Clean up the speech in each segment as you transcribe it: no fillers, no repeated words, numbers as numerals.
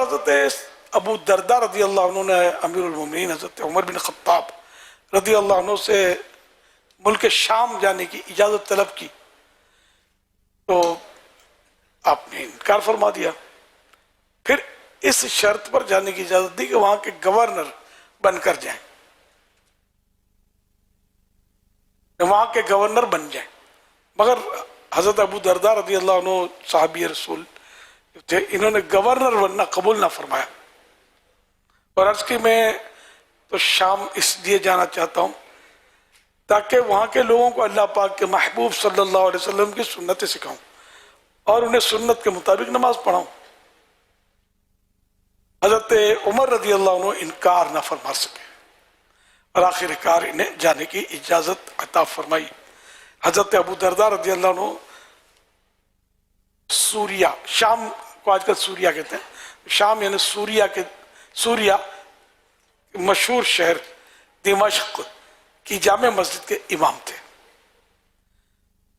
حضرت ابو دردہ رضی اللہ عنہ نے امیر المومنین حضرت عمر بن خطاب رضی اللہ عنہ سے ملک شام جانے کی اجازت طلب کی تو آپ نے انکار فرما دیا. پھر اس شرط پر جانے کی اجازت دی کہ وہاں کے گورنر بن کر جائیں، وہاں کے گورنر بن جائیں. مگر حضرت ابو دردہ رضی اللہ عنہ صحابی رسول تھے، انہوں نے گورنر بننا قبول نہ فرمایا. اور عرض کی میں تو شام اس لیے جانا چاہتا ہوں تاکہ وہاں کے لوگوں کو اللہ پاک کے محبوب صلی اللہ علیہ وسلم کی سنتیں سکھاؤں اور انہیں سنت کے مطابق نماز پڑھاؤں. حضرت عمر رضی اللہ عنہ انکار نہ فرما سکے اور آخر کار انہیں جانے کی اجازت عطا فرمائی. حضرت ابو دردہ رضی اللہ عنہ سوریہ، شام کو آج کل سوریہ کہتے ہیں، شام یعنی سوریہ مشہور شہر دمشق کی جامع مسجد کے امام تھے.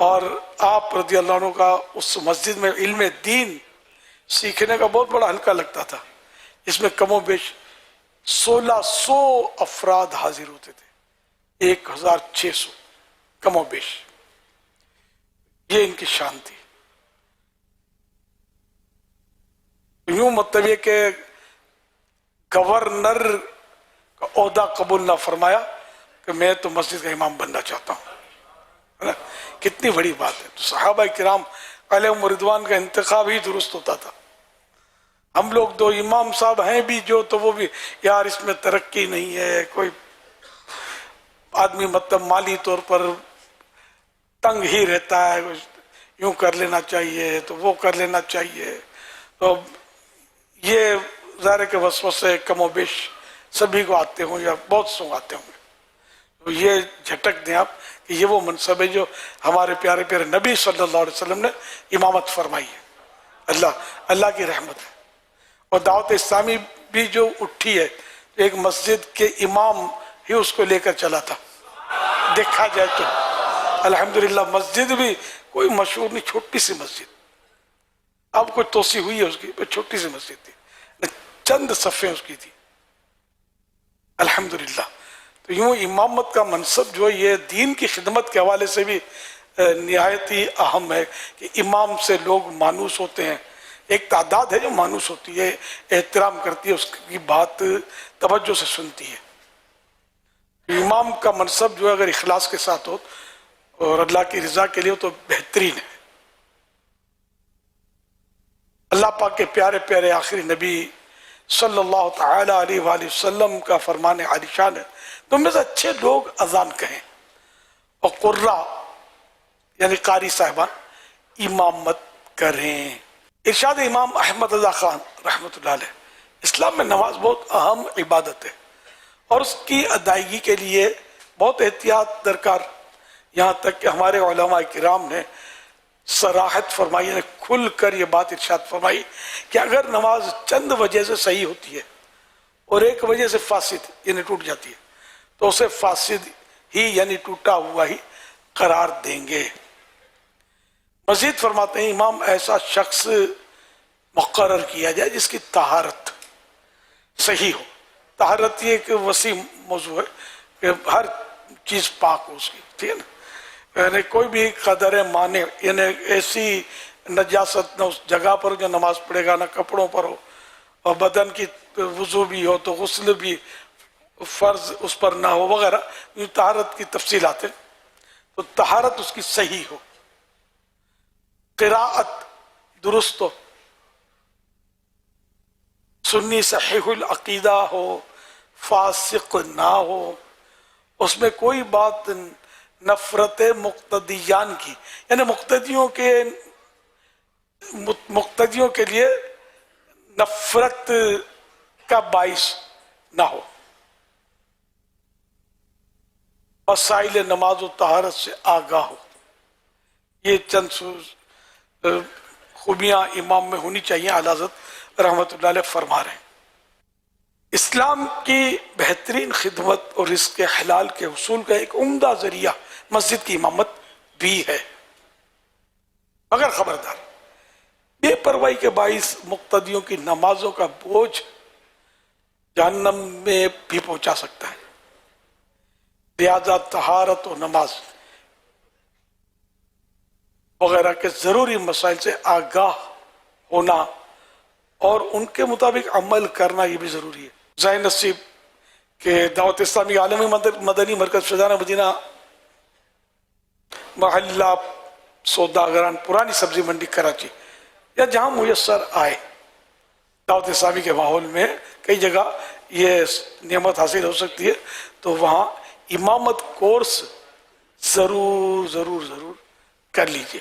اور آپ رضی اللہ عنہ کا اس مسجد میں علم دین سیکھنے کا بہت بڑا حلقہ لگتا تھا. اس میں کم و بیش 1600 افراد حاضر ہوتے تھے، 1600 کم و بیش. یہ ان کی شان تھی. یوں مطلب یہ کہ گورنر کا عہدہ قبول نہ فرمایا کہ میں تو مسجد کا امام بننا چاہتا ہوں. کتنی بڑی بات ہے. تو صحابہ کرام علیہم رضوان کا انتخاب ہی درست ہوتا تھا. ہم لوگ دو امام صاحب ہیں بھی جو، تو وہ بھی یار اس میں ترقی نہیں ہے، کوئی آدمی مطلب مالی طور پر تنگ ہی رہتا ہے، یوں کر لینا چاہیے تو وہ کر لینا چاہیے. تو یہ ظاہر کے وسوسے کم و بیش سبھی کو آتے ہوں یا بہت سو آتے ہوں گے. تو یہ جھٹک دیں آپ کہ یہ وہ منصب ہے جو ہمارے پیارے پیارے نبی صلی اللہ علیہ وسلم نے امامت فرمائی ہے. اللہ کی رحمت ہے. اور دعوت اسلامی بھی جو اٹھی ہے، ایک مسجد کے امام ہی اس کو لے کر چلا تھا. دیکھا جائے تو الحمدللہ مسجد بھی کوئی مشہور نہیں، چھوٹی سی مسجد، اب کوئی توسیع ہوئی ہے اس کی، چھوٹی سی مسجد تھی، چند صفیں اس کی تھی الحمدللہ. تو یوں امامت کا منصب جو یہ دین کی خدمت کے حوالے سے بھی نہایت ہی اہم ہے کہ امام سے لوگ مانوس ہوتے ہیں. ایک تعداد ہے جو مانوس ہوتی ہے، احترام کرتی ہے، اس کی بات توجہ سے سنتی ہے. امام کا منصب جو ہے اگر اخلاص کے ساتھ ہو اور اللہ کی رضا کے لیے تو بہترین ہے. اللہ پاک کے پیارے پیارے آخری نبی صلی اللہ تعالی علیہ وآلہ وسلم کا فرمان عالی شان ہے، تم میں سے اچھے لوگ اذان کہیں اور قرہ یعنی قاری صاحبان امامت کریں. ارشاد امام احمد رضا خان رحمۃ اللہ علیہ، اسلام میں نماز بہت اہم عبادت ہے اور اس کی ادائیگی کے لیے بہت احتیاط درکار. یہاں تک کہ ہمارے علماء کرام نے صراحت فرمائی، یعنی کھل کر یہ بات ارشاد فرمائی کہ اگر نماز چند وجہ سے صحیح ہوتی ہے اور ایک وجہ سے فاسد یعنی ٹوٹ جاتی ہے تو اسے فاسد ہی یعنی ٹوٹا ہوا ہی قرار دیں گے. مزید فرماتے ہیں امام ایسا شخص مقرر کیا جائے جس کی طہارت صحیح ہو. طہارت یہ ایک وسیع موضوع ہے کہ ہر چیز پاک ہو اس کی، ٹھیک ہے نا. یعنی کوئی بھی قدر مانع، یعنی ایسی نجاست نہ اس جگہ پر جو نماز پڑھے گا، نہ کپڑوں پر ہو، اور بدن کی وضو بھی ہو تو غسل بھی فرض اس پر نہ ہو وغیرہ. یہ طہارت کی تفصیلات ہیں. تو طہارت اس کی صحیح ہو، قراءت درست ہو، سنی صحیح العقیدہ ہو، فاسق نہ ہو، اس میں کوئی بات نفرت مقتدیان کی یعنی مقتدیوں کے لیے نفرت کا باعث نہ ہو. مسائل نماز و طہارت سے آگاہ ہو. یہ چند خوبیاں امام میں ہونی چاہیے. اعلیٰ حضرت رحمۃ اللہ علیہ فرما رہے ہیں اسلام کی بہترین خدمت اور رزق حلال کے حصول کا ایک عمدہ ذریعہ مسجد کی امامت بھی ہے. مگر خبردار، بے پرواہی کے باعث مقتدیوں کی نمازوں کا بوجھ جہنم میں بھی پہنچا سکتا ہے۔ لہذا طہارت و نماز وغیرہ کے ضروری مسائل سے آگاہ ہونا اور ان کے مطابق عمل کرنا یہ بھی ضروری ہے۔ ذہن نصیب کہ دعوت اسلامی عالمی مدنی مرکز فیضان مدینہ محلہ سوداگران پرانی سبزی منڈی کراچی یا جہاں میسر آئے دعوت اسلامی کے ماحول میں کئی جگہ یہ نعمت حاصل ہو سکتی ہے، تو وہاں امامت کورس ضرور کر لیجئے۔